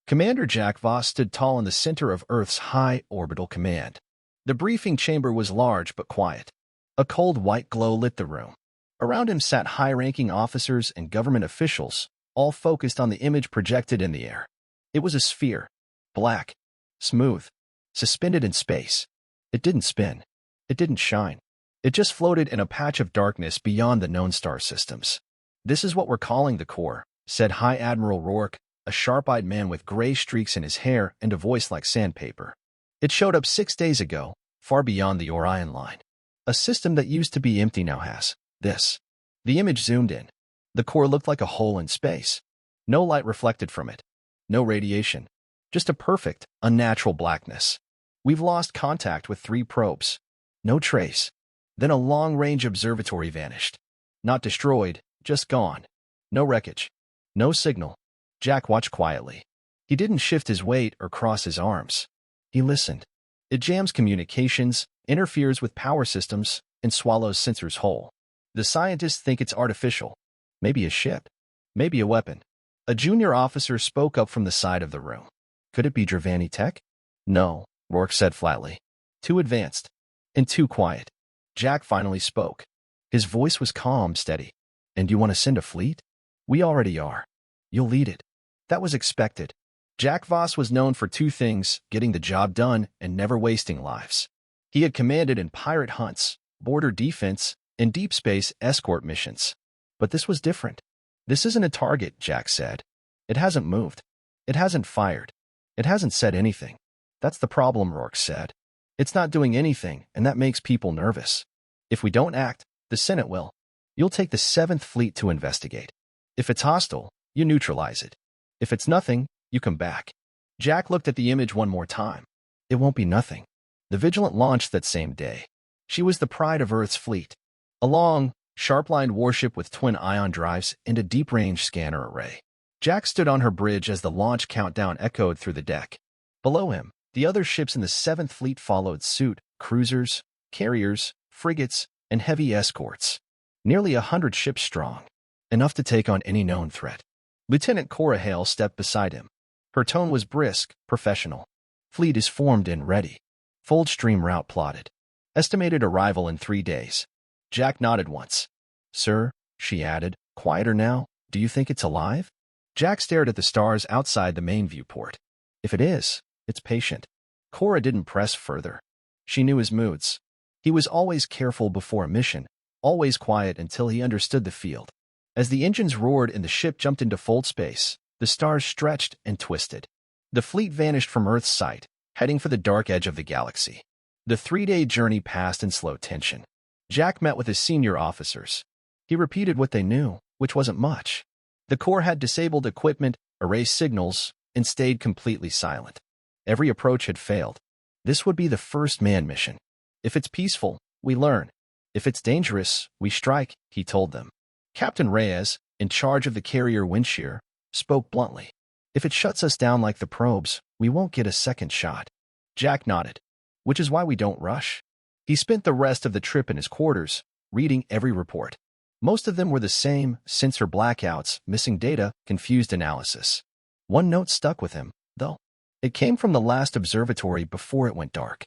Commander Jack Voss stood tall in the center of Earth's high orbital command. The briefing chamber was large but quiet. A cold white glow lit the room. Around him sat high-ranking officers and government officials, all focused on the image projected in the air. It was a sphere, black, smooth, suspended in space. It didn't spin. It didn't shine. It just floated in a patch of darkness beyond the known star systems. "This is what we're calling the core," said High Admiral Rourke, a sharp-eyed man with gray streaks in his hair and a voice like sandpaper. "It showed up 6 days ago, far beyond the Orion line. A system that used to be empty now has this." The image zoomed in. The core looked like a hole in space. No light reflected from it. No radiation. Just a perfect, unnatural blackness. "We've lost contact with 3 probes. No trace." Then a long-range observatory vanished. Not destroyed, just gone. No wreckage. No signal. Jack watched quietly. He didn't shift his weight or cross his arms. He listened. It jams communications, interferes with power systems, and swallows sensors whole. The scientists think it's artificial. Maybe a ship. Maybe a weapon. A junior officer spoke up from the side of the room. "Could it be Dravani tech?" "No," Rourke said flatly. "Too advanced. And too quiet." Jack finally spoke. His voice was calm, steady. "And you want to send a fleet?" "We already are. You'll lead it." That was expected. Jack Voss was known for 2 things: getting the job done and never wasting lives. He had commanded in pirate hunts, border defense, and deep space escort missions. But this was different. "This isn't a target," Jack said. "It hasn't moved. It hasn't fired. It hasn't said anything." "That's the problem," Rourke said. "It's not doing anything, and that makes people nervous. If we don't act, the Senate will. You'll take the 7th Fleet to investigate. If it's hostile, you neutralize it. If it's nothing, you come back." Jack looked at the image one more time. It won't be nothing. The Vigilant launched that same day. She was the pride of Earth's fleet. A long, sharp-lined warship with twin ion drives and a deep-range scanner array. Jack stood on her bridge as the launch countdown echoed through the deck. Below him, the other ships in the 7th Fleet followed suit: cruisers, carriers, frigates, and heavy escorts. Nearly 100 ships strong. Enough to take on any known threat. Lieutenant Cora Hale stepped beside him. Her tone was brisk, professional. "Fleet is formed and ready. Fold stream route plotted. Estimated arrival in 3 days." Jack nodded once. "Sir," she added, quieter now, "do you think it's alive?" Jack stared at the stars outside the main viewport. "If it is, it's patient." Cora didn't press further. She knew his moods. He was always careful before a mission, always quiet until he understood the field. As the engines roared and the ship jumped into fold space, the stars stretched and twisted. The fleet vanished from Earth's sight, heading for the dark edge of the galaxy. The 3-day journey passed in slow tension. Jack met with his senior officers. He repeated what they knew, which wasn't much. The Corps had disabled equipment, erased signals, and stayed completely silent. Every approach had failed. This would be the first manned mission. "If it's peaceful, we learn. If it's dangerous, we strike," he told them. Captain Reyes, in charge of the carrier Windshear, spoke bluntly. "If it shuts us down like the probes, we won't get a second shot." Jack nodded. "Which is why we don't rush." He spent the rest of the trip in his quarters, reading every report. Most of them were the same: sensor blackouts, missing data, confused analysis. One note stuck with him, though. It came from the last observatory before it went dark.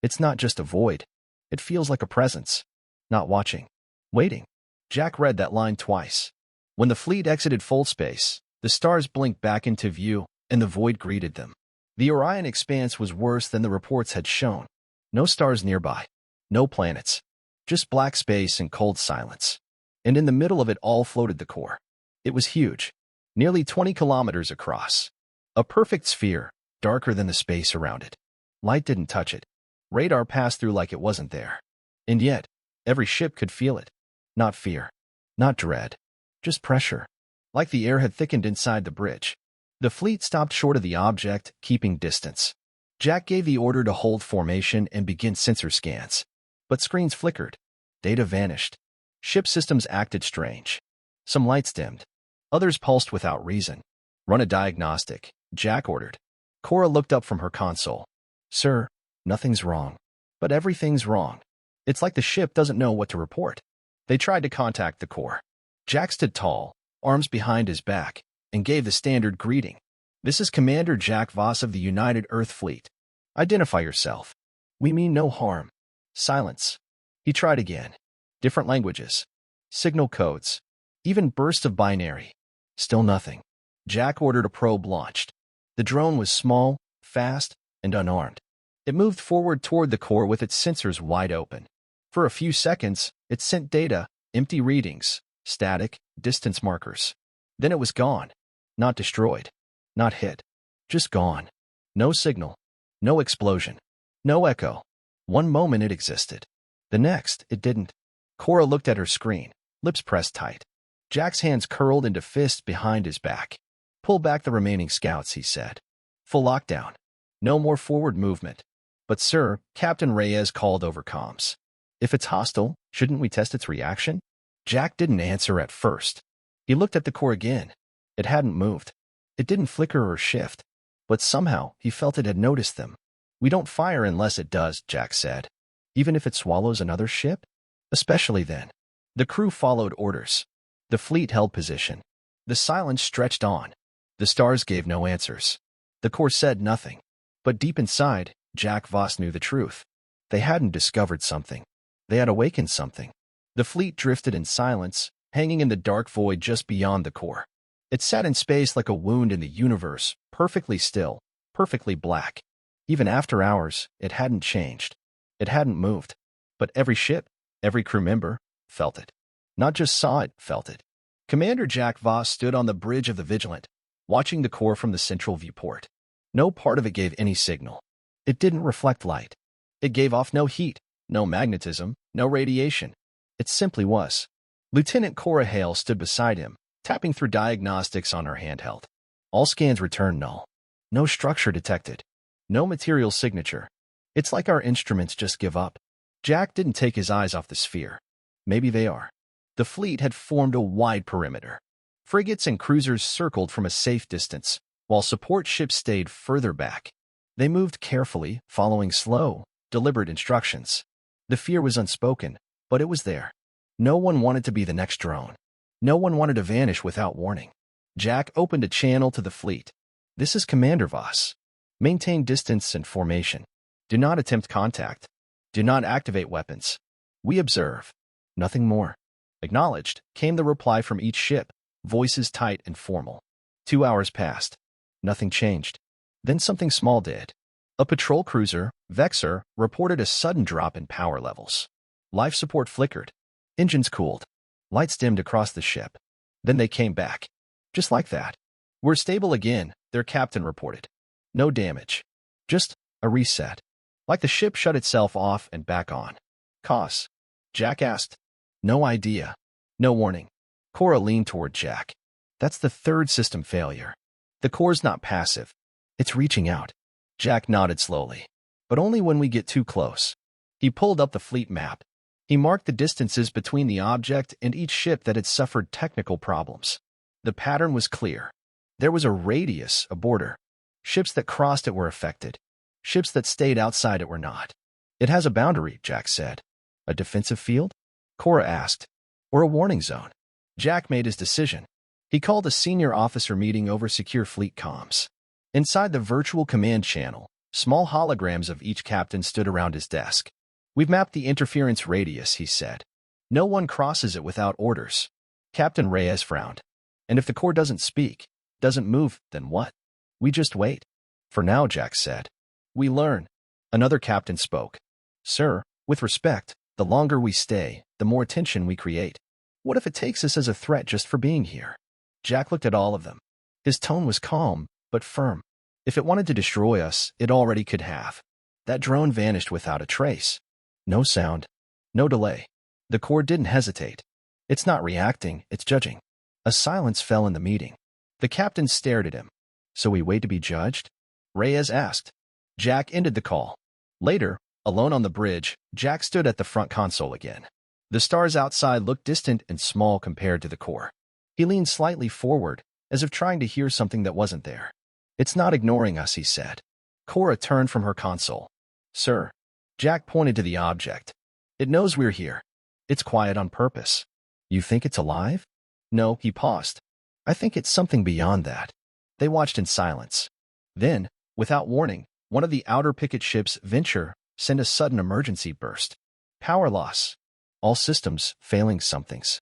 "It's not just a void. It feels like a presence. Not watching. Waiting." Jack read that line twice. When the fleet exited fold space, the stars blinked back into view, and the void greeted them. The Orion expanse was worse than the reports had shown. No stars nearby. No planets. Just black space and cold silence. And in the middle of it all floated the core. It was huge. Nearly 20 kilometers across. A perfect sphere, darker than the space around it. Light didn't touch it. Radar passed through like it wasn't there. And yet, every ship could feel it. Not fear. Not dread. Just pressure. Like the air had thickened inside the bridge. The fleet stopped short of the object, keeping distance. Jack gave the order to hold formation and begin sensor scans. But screens flickered. Data vanished. Ship systems acted strange. Some lights dimmed. Others pulsed without reason. "Run a diagnostic," Jack ordered. Cora looked up from her console. "Sir, nothing's wrong. But everything's wrong. It's like the ship doesn't know what to report." They tried to contact the Corps. Jack stood tall, arms behind his back, and gave the standard greeting. This is Commander Jack Voss of the United Earth Fleet. Identify yourself. We mean no harm. Silence. He tried again. Different languages. Signal codes. Even bursts of binary. Still nothing. Jack ordered a probe launched. The drone was small, fast, and unarmed. It moved forward toward the core with its sensors wide open. For a few seconds, it sent data, empty readings, static, distance markers. Then it was gone. Not destroyed. Not hit. Just gone. No signal. No explosion. No echo. One moment it existed. The next, it didn't. Cora looked at her screen, lips pressed tight. Jack's hands curled into fists behind his back. Pull back the remaining scouts, he said. Full lockdown. No more forward movement. But sir, Captain Reyes called over comms. If it's hostile, shouldn't we test its reaction? Jack didn't answer at first. He looked at the core again. It hadn't moved. It didn't flicker or shift. But somehow, he felt it had noticed them. We don't fire unless it does, Jack said. Even if it swallows another ship? Especially then. The crew followed orders. The fleet held position. The silence stretched on. The stars gave no answers. The core said nothing. But deep inside, Jack Voss knew the truth. They hadn't discovered something. They had awakened something. The fleet drifted in silence, hanging in the dark void just beyond the core. It sat in space like a wound in the universe, perfectly still, perfectly black. Even after hours, it hadn't changed. It hadn't moved. But every ship, every crew member, felt it. Not just saw it, felt it. Commander Jack Voss stood on the bridge of the Vigilant, watching the core from the central viewport. No part of it gave any signal. It didn't reflect light. It gave off no heat, no magnetism, no radiation. It simply was. Lieutenant Cora Hale stood beside him, tapping through diagnostics on her handheld. All scans returned null. No structure detected. No material signature. It's like our instruments just give up. Jack didn't take his eyes off the sphere. Maybe they are. The fleet had formed a wide perimeter. Frigates and cruisers circled from a safe distance, while support ships stayed further back. They moved carefully, following slow, deliberate instructions. The fear was unspoken, but it was there. No one wanted to be the next drone. No one wanted to vanish without warning. Jack opened a channel to the fleet. This is Commander Voss. Maintain distance and formation. Do not attempt contact. Do not activate weapons. We observe. Nothing more. Acknowledged, came the reply from each ship, voices tight and formal. 2 hours passed. Nothing changed. Then something small did. A patrol cruiser, Vexor, reported a sudden drop in power levels. Life support flickered. Engines cooled. Lights dimmed across the ship. Then they came back. Just like that. We're stable again, their captain reported. No damage. Just a reset. Like the ship shut itself off and back on. Cause? Jack asked. No idea. No warning. Cora leaned toward Jack. That's the third system failure. The core's not passive. It's reaching out. Jack nodded slowly. But only when we get too close. He pulled up the fleet map. He marked the distances between the object and each ship that had suffered technical problems. The pattern was clear. There was a radius, a border. Ships that crossed it were affected. Ships that stayed outside it were not. It has a boundary, Jack said. A defensive field? Cora asked. Or a warning zone? Jack made his decision. He called a senior officer meeting over secure fleet comms. Inside the virtual command channel, small holograms of each captain stood around his desk. We've mapped the interference radius, he said. No one crosses it without orders. Captain Reyes frowned. And if the core doesn't speak, doesn't move, then what? We just wait. For now, Jack said. We learn. Another captain spoke. Sir, with respect, the longer we stay, the more tension we create. What if it takes us as a threat just for being here? Jack looked at all of them. His tone was calm, but firm. If it wanted to destroy us, it already could have. That drone vanished without a trace. No sound. No delay. The core didn't hesitate. It's not reacting, it's judging. A silence fell in the meeting. The captain stared at him. So we wait to be judged? Reyes asked. Jack ended the call. Later, alone on the bridge, Jack stood at the front console again. The stars outside looked distant and small compared to the core. He leaned slightly forward, as if trying to hear something that wasn't there. It's not ignoring us, he said. Cora turned from her console. Sir. Jack pointed to the object. It knows we're here. It's quiet on purpose. You think it's alive? No, he paused. I think it's something beyond that. They watched in silence. Then, without warning, one of the outer picket ships, Venture, sent a sudden emergency burst. Power loss. All systems failing somethings.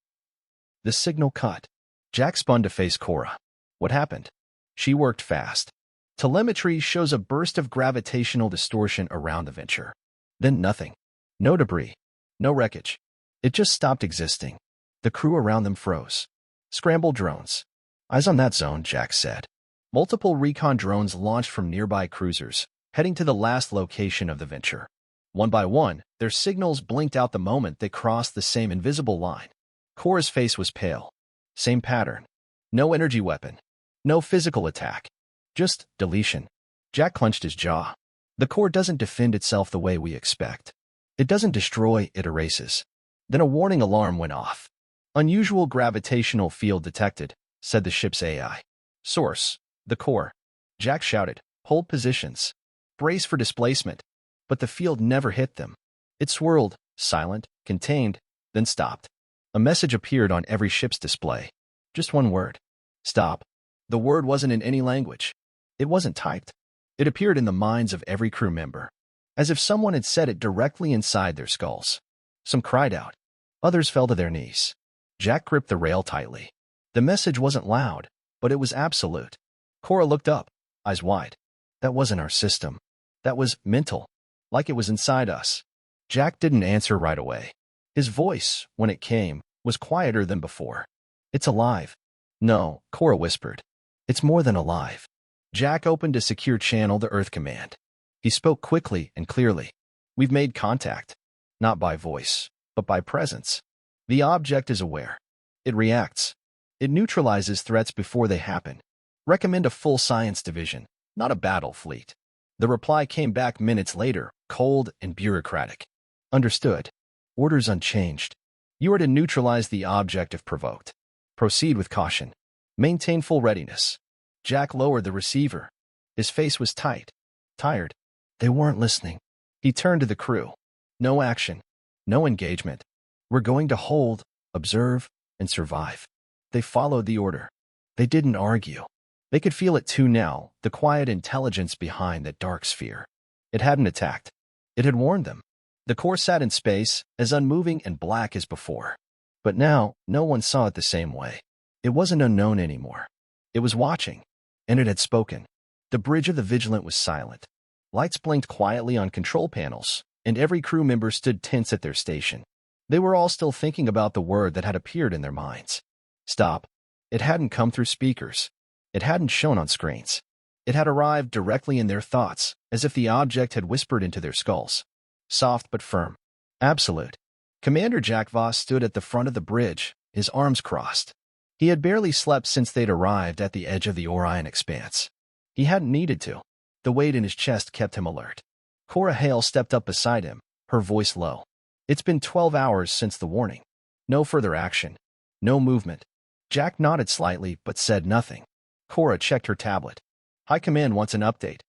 The signal cut. Jack spun to face Cora. What happened? She worked fast. Telemetry shows a burst of gravitational distortion around the Venture. Then nothing. No debris. No wreckage. It just stopped existing. The crew around them froze. Scrambled drones. Eyes on that zone, Jack said. Multiple recon drones launched from nearby cruisers, heading to the last location of the Venture. One by one, their signals blinked out the moment they crossed the same invisible line. Cora's face was pale. Same pattern. No energy weapon. No physical attack. Just deletion. Jack clenched his jaw. The core doesn't defend itself the way we expect. It doesn't destroy, it erases. Then a warning alarm went off. Unusual gravitational field detected, said the ship's AI. Source, the core. Jack shouted, hold positions. Brace for displacement. But the field never hit them. It swirled, silent, contained, then stopped. A message appeared on every ship's display. Just one word. Stop. The word wasn't in any language. It wasn't typed. It appeared in the minds of every crew member, as if someone had said it directly inside their skulls. Some cried out. Others fell to their knees. Jack gripped the rail tightly. The message wasn't loud, but it was absolute. Cora looked up, eyes wide. That wasn't our system. That was mental, like it was inside us. Jack didn't answer right away. His voice, when it came, was quieter than before. It's alive. No, Cora whispered. It's more than alive. Jack opened a secure channel to Earth Command. He spoke quickly and clearly. We've made contact. Not by voice, but by presence. The object is aware. It reacts. It neutralizes threats before they happen. Recommend a full science division, not a battle fleet. The reply came back minutes later, cold and bureaucratic. Understood. Orders unchanged. You are to neutralize the object if provoked. Proceed with caution. Maintain full readiness. Jack lowered the receiver. His face was tight. Tired. They weren't listening. He turned to the crew. No action. No engagement. We're going to hold, observe, and survive. They followed the order. They didn't argue. They could feel it too now, the quiet intelligence behind that dark sphere. It hadn't attacked. It had warned them. The core sat in space, as unmoving and black as before. But now, no one saw it the same way. It wasn't unknown anymore. It was watching, and it had spoken. The bridge of the Vigilant was silent. Lights blinked quietly on control panels, and every crew member stood tense at their station. They were all still thinking about the word that had appeared in their minds. Stop. It hadn't come through speakers. It hadn't shown on screens. It had arrived directly in their thoughts, as if the object had whispered into their skulls. Soft but firm. Absolute. Commander Jack Voss stood at the front of the bridge, his arms crossed. He had barely slept since they'd arrived at the edge of the Orion expanse. He hadn't needed to. The weight in his chest kept him alert. Cora Hale stepped up beside him, her voice low. It's been 12 hours since the warning. No further action. No movement. Jack nodded slightly but said nothing. Cora checked her tablet. High Command wants an update.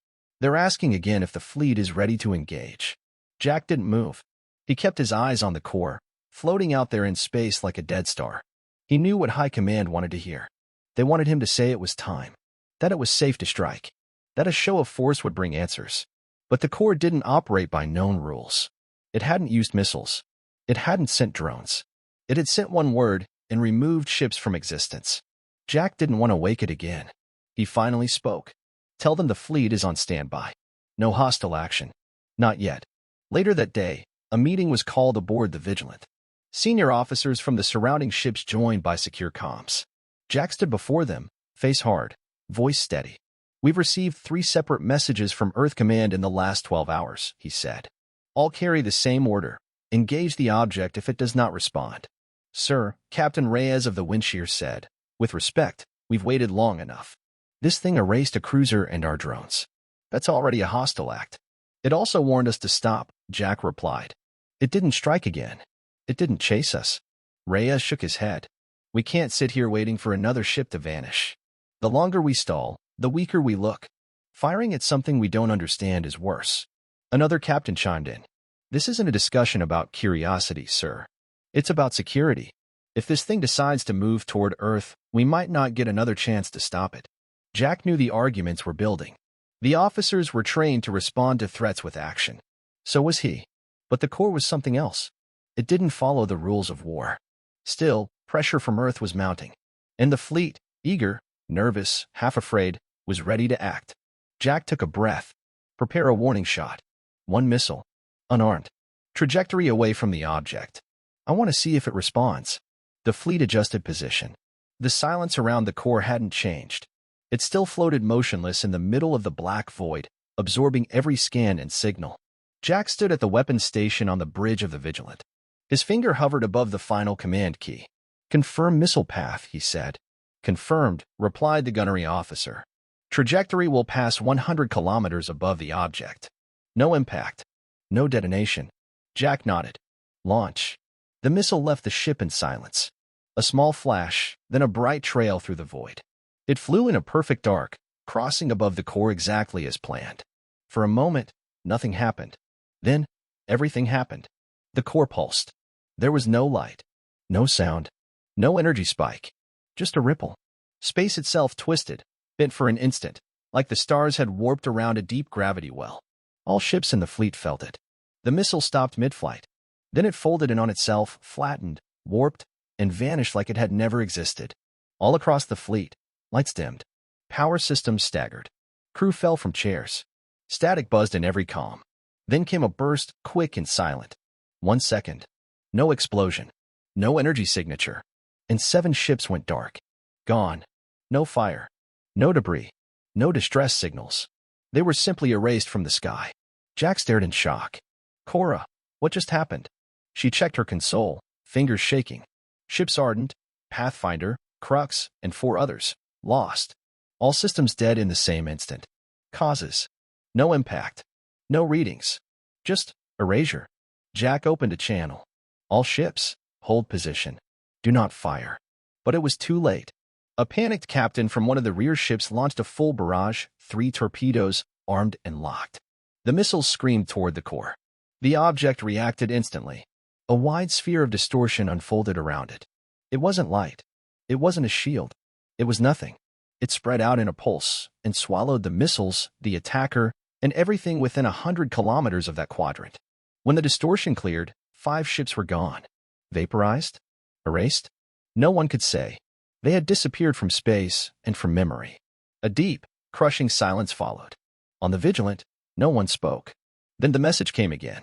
They're asking again if the fleet is ready to engage. Jack didn't move. He kept his eyes on the core, floating out there in space like a dead star. He knew what High Command wanted to hear. They wanted him to say it was time, that it was safe to strike, that a show of force would bring answers. But the core didn't operate by known rules. It hadn't used missiles. It hadn't sent drones. It had sent one word and removed ships from existence. Jack didn't want to wake it again. He finally spoke. Tell them the fleet is on standby. No hostile action. Not yet. Later that day, a meeting was called aboard the Vigilant. Senior officers from the surrounding ships joined by secure comms. Jack stood before them, face hard, voice steady. We've received 3 separate messages from Earth Command in the last 12 hours, he said. All carry the same order. Engage the object if it does not respond. Sir, Captain Reyes of the Windshear said, with respect, we've waited long enough. This thing erased a cruiser and our drones. That's already a hostile act. It also warned us to stop, Jack replied. It didn't strike again. It didn't chase us. Reyes shook his head. We can't sit here waiting for another ship to vanish. The longer we stall, the weaker we look. Firing at something we don't understand is worse. Another captain chimed in. This isn't a discussion about curiosity, sir. It's about security. If this thing decides to move toward Earth, we might not get another chance to stop it. Jack knew the arguments were building. The officers were trained to respond to threats with action. So was he. But the core was something else. It didn't follow the rules of war. Still, pressure from Earth was mounting. And the fleet, eager, nervous, half afraid, was ready to act. Jack took a breath. Prepare a warning shot. One missile. Unarmed. Trajectory away from the object. I want to see if it responds. The fleet adjusted position. The silence around the core hadn't changed. It still floated motionless in the middle of the black void, absorbing every scan and signal. Jack stood at the weapons station on the bridge of the Vigilant. His finger hovered above the final command key. Confirm missile path, he said. Confirmed, replied the gunnery officer. Trajectory will pass 100 kilometers above the object. No impact. No detonation. Jack nodded. Launch. The missile left the ship in silence. A small flash, then a bright trail through the void. It flew in a perfect arc, crossing above the core exactly as planned. For a moment, nothing happened. Then, everything happened. The core pulsed. There was no light, no sound, no energy spike, just a ripple. Space itself twisted, bent for an instant, like the stars had warped around a deep gravity well. All ships in the fleet felt it. The missile stopped mid-flight. Then it folded in on itself, flattened, warped, and vanished like it had never existed. All across the fleet, lights dimmed. Power systems staggered. Crew fell from chairs. Static buzzed in every comm. Then came a burst, quick and silent. 1 second. No explosion. No energy signature. And 7 ships went dark. Gone. No fire. No debris. No distress signals. They were simply erased from the sky. Jack stared in shock. Cora, what just happened? She checked her console, fingers shaking. Ships Ardent, Pathfinder, Crux, and 4 others. Lost. All systems dead in the same instant. Causes. No impact. No readings. Just erasure. Jack opened a channel. All ships, hold position. Do not fire. But it was too late. A panicked captain from one of the rear ships launched a full barrage, 3 torpedoes, armed and locked. The missiles screamed toward the core. The object reacted instantly. A wide sphere of distortion unfolded around it. It wasn't light. It wasn't a shield. It was nothing. It spread out in a pulse and swallowed the missiles, the attacker, and everything within 100 kilometers of that quadrant. When the distortion cleared, 5 ships were gone. Vaporized? Erased? No one could say. They had disappeared from space and from memory. A deep, crushing silence followed. On the Vigilant, no one spoke. Then the message came again.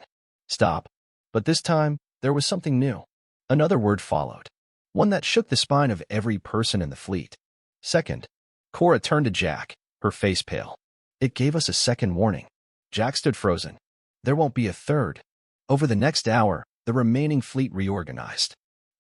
Stop. But this time, there was something new. Another word followed. One that shook the spine of every person in the fleet. Second. Cora turned to Jack, her face pale. It gave us a second warning. Jack stood frozen. There won't be a third. Over the next hour, the remaining fleet reorganized.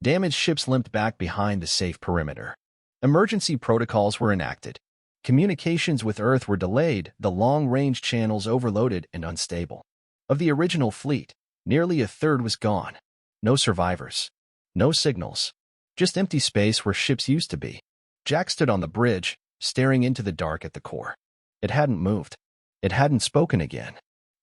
Damaged ships limped back behind the safe perimeter. Emergency protocols were enacted. Communications with Earth were delayed, the long-range channels overloaded and unstable. Of the original fleet, nearly a third was gone. No survivors. No signals. Just empty space where ships used to be. Jack stood on the bridge, staring into the dark at the core. It hadn't moved. It hadn't spoken again.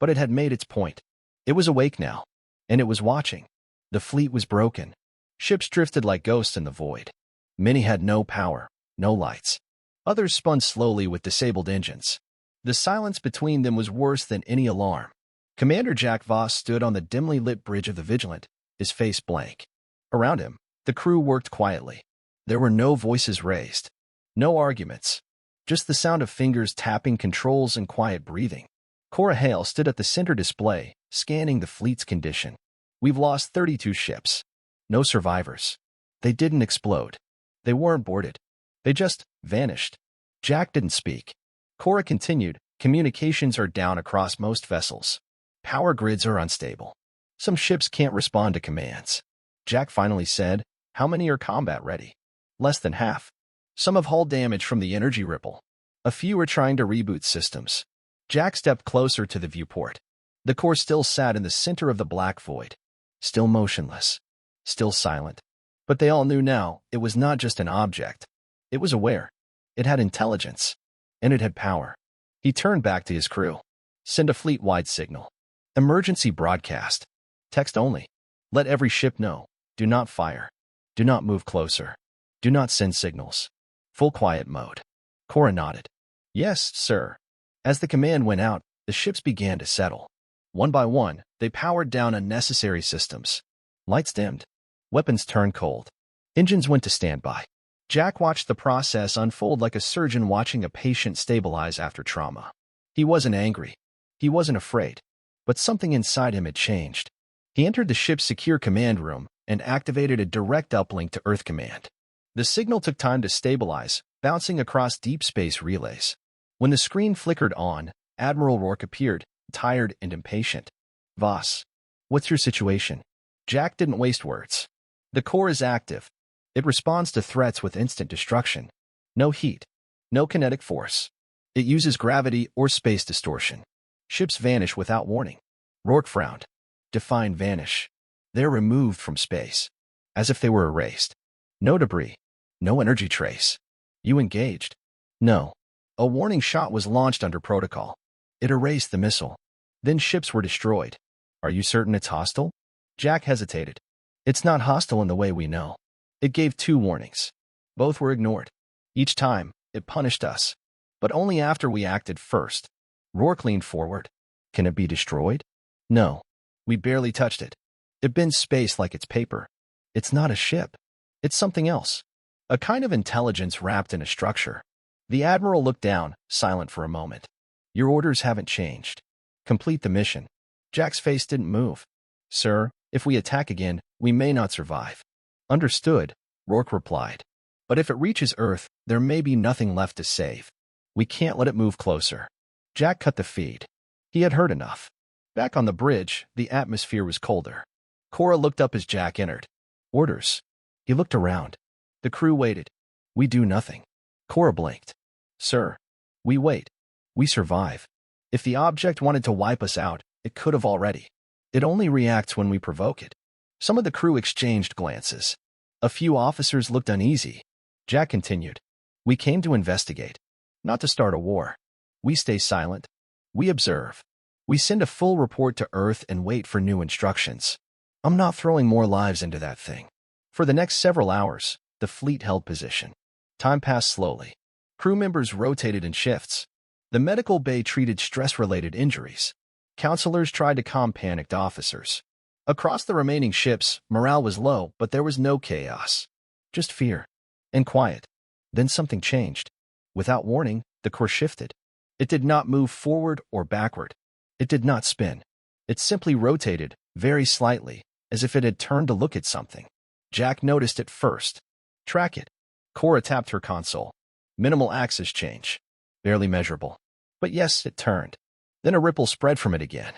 But it had made its point. It was awake now. And it was watching. The fleet was broken. Ships drifted like ghosts in the void. Many had no power, no lights. Others spun slowly with disabled engines. The silence between them was worse than any alarm. Commander Jack Voss stood on the dimly lit bridge of the Vigilant, his face blank. Around him, the crew worked quietly. There were no voices raised. No arguments. Just the sound of fingers tapping controls and quiet breathing. Cora Hale stood at the center display, scanning the fleet's condition. We've lost 32 ships. No survivors. They didn't explode. They weren't boarded. They just vanished. Jack didn't speak. Cora continued, communications are down across most vessels. Power grids are unstable. Some ships can't respond to commands. Jack finally said, how many are combat ready? Less than half. Some have hull damage from the energy ripple. A few are trying to reboot systems. Jack stepped closer to the viewport. The core still sat in the center of the black void. Still motionless. Still silent. But they all knew now it was not just an object. It was aware. It had intelligence. And it had power. He turned back to his crew. Send a fleet-wide signal. Emergency broadcast. Text only. Let every ship know. Do not fire. Do not move closer. Do not send signals. Full quiet mode. Cora nodded. Yes, sir. As the command went out, the ships began to settle. One by one, they powered down unnecessary systems. Lights dimmed. Weapons turned cold. Engines went to standby. Jack watched the process unfold like a surgeon watching a patient stabilize after trauma. He wasn't angry. He wasn't afraid. But something inside him had changed. He entered the ship's secure command room and activated a direct uplink to Earth Command. The signal took time to stabilize, bouncing across deep space relays. When the screen flickered on, Admiral Rourke appeared, tired and impatient. Voss, what's your situation? Jack didn't waste words. The core is active. It responds to threats with instant destruction. No heat. No kinetic force. It uses gravity or space distortion. Ships vanish without warning. Rourke frowned. Define vanish. They're removed from space. As if they were erased. No debris. No energy trace. You engaged? No. A warning shot was launched under protocol. It erased the missile. Then ships were destroyed. Are you certain it's hostile? Jack hesitated. It's not hostile in the way we know. It gave 2 warnings. Both were ignored. Each time, it punished us. But only after we acted first. Rourke leaned forward. Can it be destroyed? No. We barely touched it. It bends space like it's paper. It's not a ship. It's something else. A kind of intelligence wrapped in a structure. The Admiral looked down, silent for a moment. Your orders haven't changed. Complete the mission. Jack's face didn't move. Sir, if we attack again, we may not survive. Understood, Rourke replied. But if it reaches Earth, there may be nothing left to save. We can't let it move closer. Jack cut the feed. He had heard enough. Back on the bridge, the atmosphere was colder. Cora looked up as Jack entered. Orders. He looked around. The crew waited. We do nothing. Cora blinked. Sir, we wait. We survive. If the object wanted to wipe us out, it could have already. It only reacts when we provoke it. Some of the crew exchanged glances. A few officers looked uneasy. Jack continued. We came to investigate, not to start a war. We stay silent. We observe. We send a full report to Earth and wait for new instructions. I'm not throwing more lives into that thing. For the next several hours, the fleet held position. Time passed slowly. Crew members rotated in shifts. The medical bay treated stress-related injuries. Counselors tried to calm panicked officers. Across the remaining ships, morale was low, but there was no chaos. Just fear. And quiet. Then something changed. Without warning, the core shifted. It did not move forward or backward. It did not spin. It simply rotated, very slightly, as if it had turned to look at something. Jack noticed it first. Track it. Cora tapped her console. Minimal axis change. Barely measurable. But yes, it turned. Then a ripple spread from it again.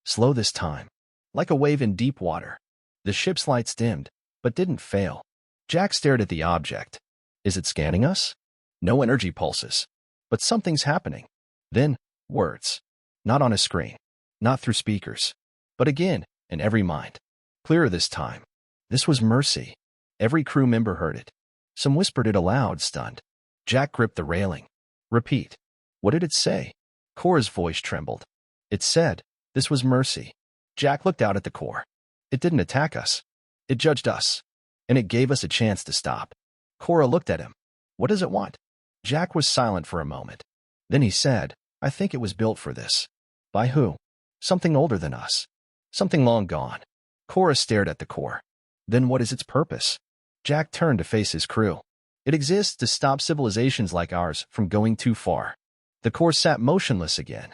Slow this time. Like a wave in deep water. The ship's lights dimmed, but didn't fail. Jack stared at the object. Is it scanning us? No energy pulses. But something's happening. Then, words. Not on a screen. Not through speakers. But again, in every mind. Clearer this time. This was mercy. Every crew member heard it. Some whispered it aloud, stunned. Jack gripped the railing. Repeat. What did it say? Cora's voice trembled. It said, this was mercy. Jack looked out at the core. It didn't attack us. It judged us. And it gave us a chance to stop. Cora looked at him. What does it want? Jack was silent for a moment. Then he said, I think it was built for this. By who? Something older than us. Something long gone. Cora stared at the core. Then what is its purpose? Jack turned to face his crew. It exists to stop civilizations like ours from going too far. The core sat motionless again.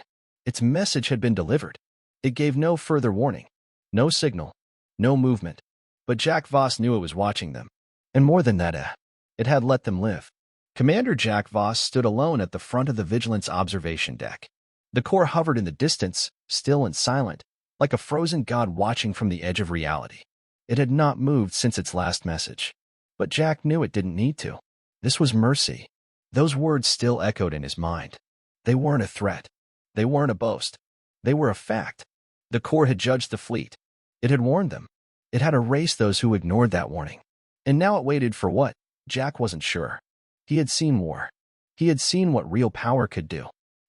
Its message had been delivered. It gave no further warning. No signal. No movement. But Jack Voss knew it was watching them. And more than that, it had let them live. Commander Jack Voss stood alone at the front of the Vigilance observation deck. The core hovered in the distance, still and silent, like a frozen god watching from the edge of reality. It had not moved since its last message. But Jack knew it didn't need to. This was mercy. Those words still echoed in his mind. They weren't a threat. They weren't a boast. They were a fact. The core had judged the fleet. It had warned them. It had erased those who ignored that warning. And now it waited for what? Jack wasn't sure. He had seen war. He had seen what real power could do.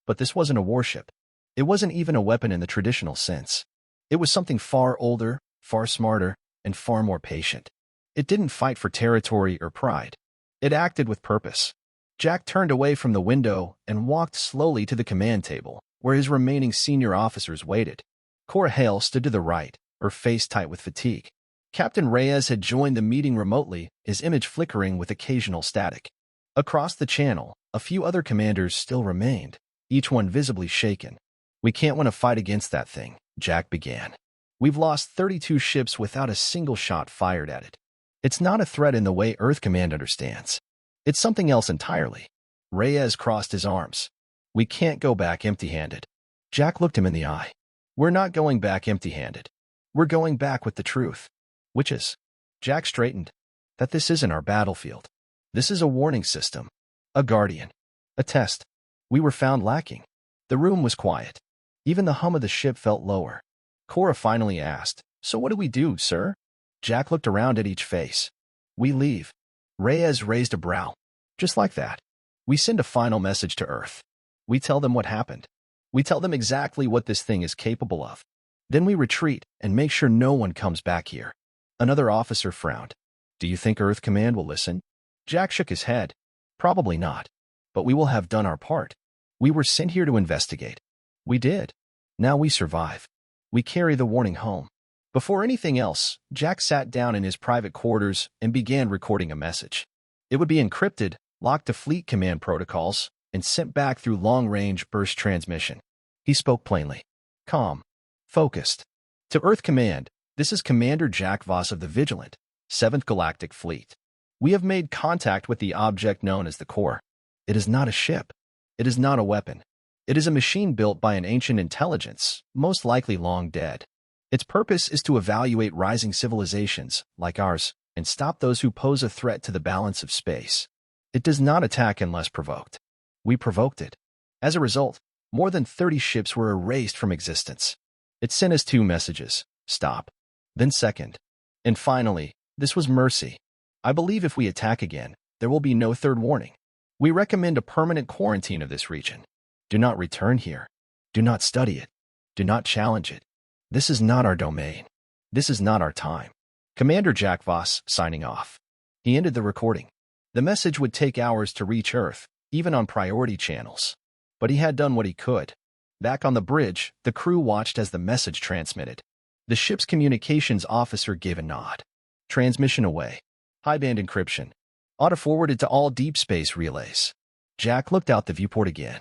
But this wasn't a warship. It wasn't even a weapon in the traditional sense. It was something far older, far smarter, and far more patient. It didn't fight for territory or pride. It acted with purpose. Jack turned away from the window and walked slowly to the command table, where his remaining senior officers waited. Cora Hale stood to the right, her face tight with fatigue. Captain Reyes had joined the meeting remotely, his image flickering with occasional static. Across the channel, a few other commanders still remained, each one visibly shaken. "We can't win a fight against that thing," Jack began. "We've lost 32 ships without a single shot fired at it. It's not a threat in the way Earth Command understands. It's something else entirely." Reyes crossed his arms. "We can't go back empty-handed." Jack looked him in the eye. "We're not going back empty-handed. We're going back with the truth." "Which is?" Jack straightened. "That this isn't our battlefield. This is a warning system. A guardian. A test." We were found lacking. The room was quiet. Even the hum of the ship felt lower. Cora finally asked, "So what do we do, sir?" Jack looked around at each face. "We leave." Reyes raised a brow. "Just like that. We send a final message to Earth. We tell them what happened. We tell them exactly what this thing is capable of. Then we retreat and make sure no one comes back here." Another officer frowned. "Do you think Earth Command will listen?" Jack shook his head. "Probably not. But we will have done our part. We were sent here to investigate. We did. Now we survive. We carry the warning home." Before anything else, Jack sat down in his private quarters and began recording a message. It would be encrypted, locked to fleet command protocols, and sent back through long-range burst transmission. He spoke plainly, calm, focused. "To Earth Command, this is Commander Jack Voss of the Vigilant, 7th Galactic Fleet. We have made contact with the object known as the Core. It is not a ship. It is not a weapon. It is a machine built by an ancient intelligence, most likely long dead. Its purpose is to evaluate rising civilizations, like ours, and stop those who pose a threat to the balance of space. It does not attack unless provoked. We provoked it. As a result, more than 30 ships were erased from existence. It sent us 2 messages: stop, then second. And finally, this was mercy. I believe if we attack again, there will be no third warning. We recommend a permanent quarantine of this region. Do not return here. Do not study it. Do not challenge it. This is not our domain. This is not our time." Commander Jack Voss signing off. He ended the recording. The message would take hours to reach Earth, even on priority channels. But he had done what he could. Back on the bridge, the crew watched as the message transmitted. The ship's communications officer gave a nod. Transmission away. High-band encryption. Auto-forwarded to all deep space relays. Jack looked out the viewport again.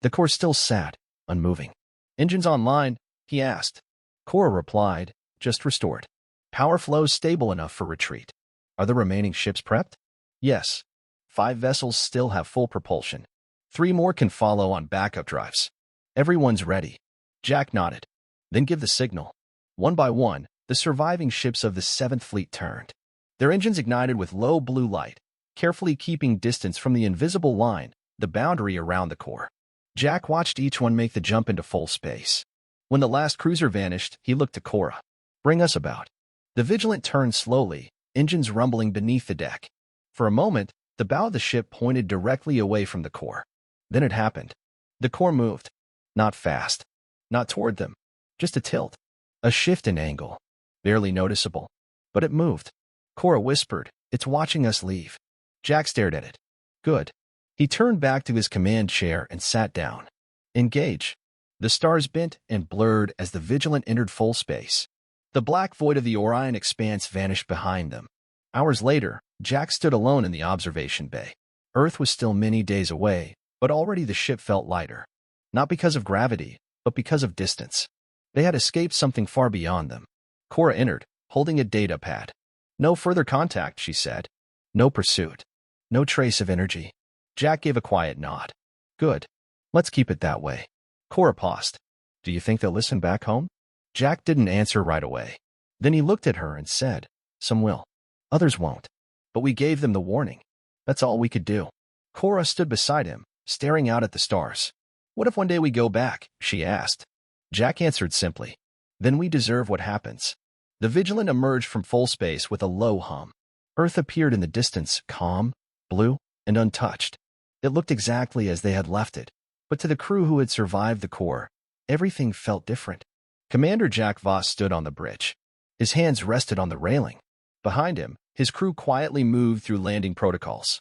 The core still sat, unmoving. "Engines online?" he asked. Cora replied, "Just restored. Power flows stable enough for retreat." "Are the remaining ships prepped?" "Yes. 5 vessels still have full propulsion. 3 more can follow on backup drives. Everyone's ready." Jack nodded. "Then give the signal." One by one, the surviving ships of the 7th Fleet turned. Their engines ignited with low blue light, carefully keeping distance from the invisible line, the boundary around the core. Jack watched each one make the jump into full space. When the last cruiser vanished, he looked to Cora. "Bring us about." The Vigilant turned slowly, engines rumbling beneath the deck. For a moment, the bow of the ship pointed directly away from the core. Then it happened. The core moved. Not fast. Not toward them. Just a tilt. A shift in angle. Barely noticeable. But it moved. Cora whispered, "It's watching us leave." Jack stared at it. "Good." He turned back to his command chair and sat down. "Engage." The stars bent and blurred as the Vigilant entered full space. The black void of the Orion expanse vanished behind them. Hours later, Jack stood alone in the observation bay. Earth was still many days away, but already the ship felt lighter. Not because of gravity, but because of distance. They had escaped something far beyond them. Cora entered, holding a data pad. "No further contact," she said. "No pursuit. No trace of energy." Jack gave a quiet nod. "Good. Let's keep it that way." Cora paused. "Do you think they'll listen back home?" Jack didn't answer right away. Then he looked at her and said, "Some will. Others won't. But we gave them the warning. That's all we could do." Cora stood beside him, staring out at the stars. "What if one day we go back?" she asked. Jack answered simply, "Then we deserve what happens." The Vigilant emerged from full space with a low hum. Earth appeared in the distance, calm, blue, and untouched. It looked exactly as they had left it, but to the crew who had survived the core, everything felt different. Commander Jack Voss stood on the bridge. His hands rested on the railing. Behind him, his crew quietly moved through landing protocols.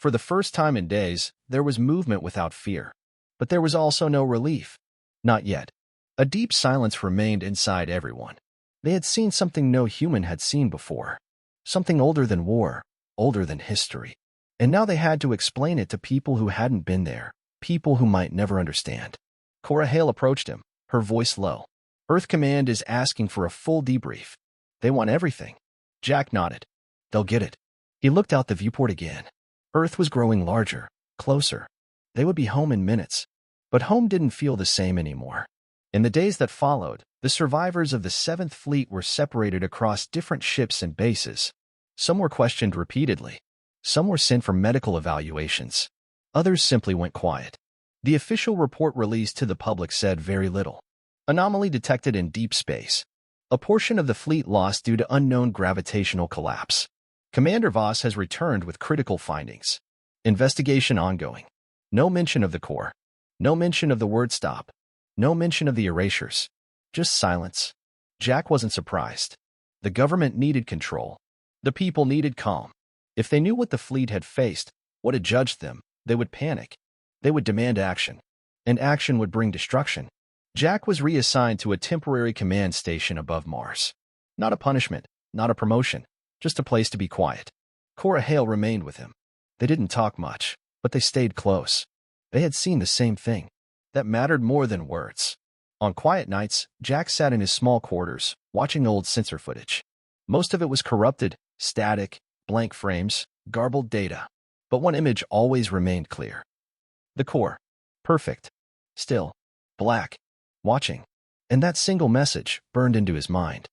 For the first time in days, there was movement without fear. But there was also no relief. Not yet. A deep silence remained inside everyone. They had seen something no human had seen before. Something older than war, older than history. And now they had to explain it to people who hadn't been there, people who might never understand. Cora Hale approached him, her voice low. Earth Command is asking for a full debrief. They want everything. Jack nodded. They'll get it. He looked out the viewport again. Earth was growing larger, closer. They would be home in minutes. But home didn't feel the same anymore. In the days that followed, the survivors of the 7th Fleet were separated across different ships and bases. Some were questioned repeatedly. Some were sent for medical evaluations. Others simply went quiet. The official report released to the public said very little. Anomaly detected in deep space. A portion of the fleet lost due to unknown gravitational collapse. Commander Voss has returned with critical findings. Investigation ongoing. No mention of the core. No mention of the word stop. No mention of the erasures. Just silence. Jack wasn't surprised. The government needed control. The people needed calm. If they knew what the fleet had faced, what had judged them, they would panic. They would demand action. And action would bring destruction. Jack was reassigned to a temporary command station above Mars. Not a punishment, not a promotion, just a place to be quiet. Cora Hale remained with him. They didn't talk much, but they stayed close. They had seen the same thing. That mattered more than words. On quiet nights, Jack sat in his small quarters, watching old sensor footage. Most of it was corrupted, static, blank frames, garbled data. But one image always remained clear. The core. Perfect. Still. Black. Watching. And that single message burned into his mind.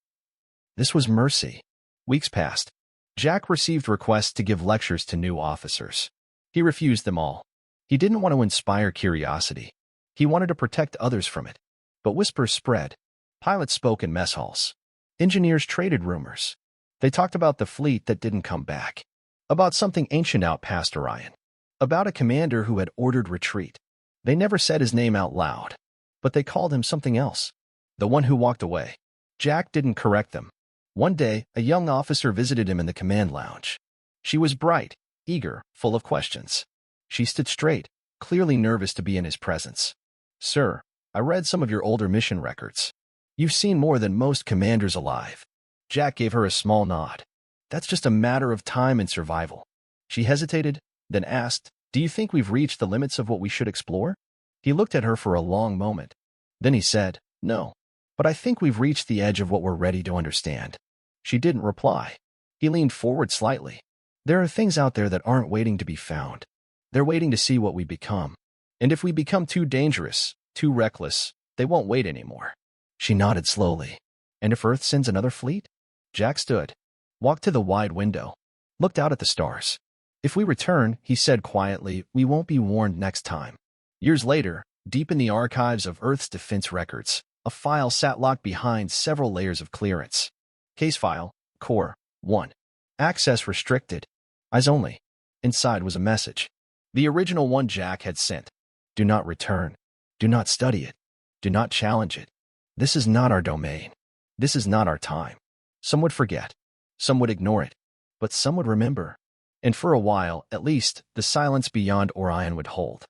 This was mercy. Weeks passed. Jack received requests to give lectures to new officers. He refused them all. He didn't want to inspire curiosity. He wanted to protect others from it. But whispers spread. Pilots spoke in mess halls. Engineers traded rumors. They talked about the fleet that didn't come back. About something ancient out past Orion. About a commander who had ordered retreat. They never said his name out loud. But they called him something else. The one who walked away. Jack didn't correct them. One day, a young officer visited him in the command lounge. She was bright, eager, full of questions. She stood straight, clearly nervous to be in his presence. Sir, I read some of your older mission records. You've seen more than most commanders alive. Jack gave her a small nod. That's just a matter of time and survival. She hesitated, then asked, Do you think we've reached the limits of what we should explore? He looked at her for a long moment. Then he said, No, but I think we've reached the edge of what we're ready to understand. She didn't reply. He leaned forward slightly. There are things out there that aren't waiting to be found. They're waiting to see what we become. And if we become too dangerous, too reckless, they won't wait anymore. She nodded slowly. And if Earth sends another fleet? Jack stood, walked to the wide window, looked out at the stars. If we return, he said quietly, we won't be warned next time. Years later, deep in the archives of Earth's defense records, a file sat locked behind several layers of clearance. Case file, Core 1. Access restricted. Eyes only. Inside was a message. The original one Jack had sent. Do not return. Do not study it. Do not challenge it. This is not our domain. This is not our time. Some would forget. Some would ignore it. But some would remember. And for a while, at least, the silence beyond Orion would hold.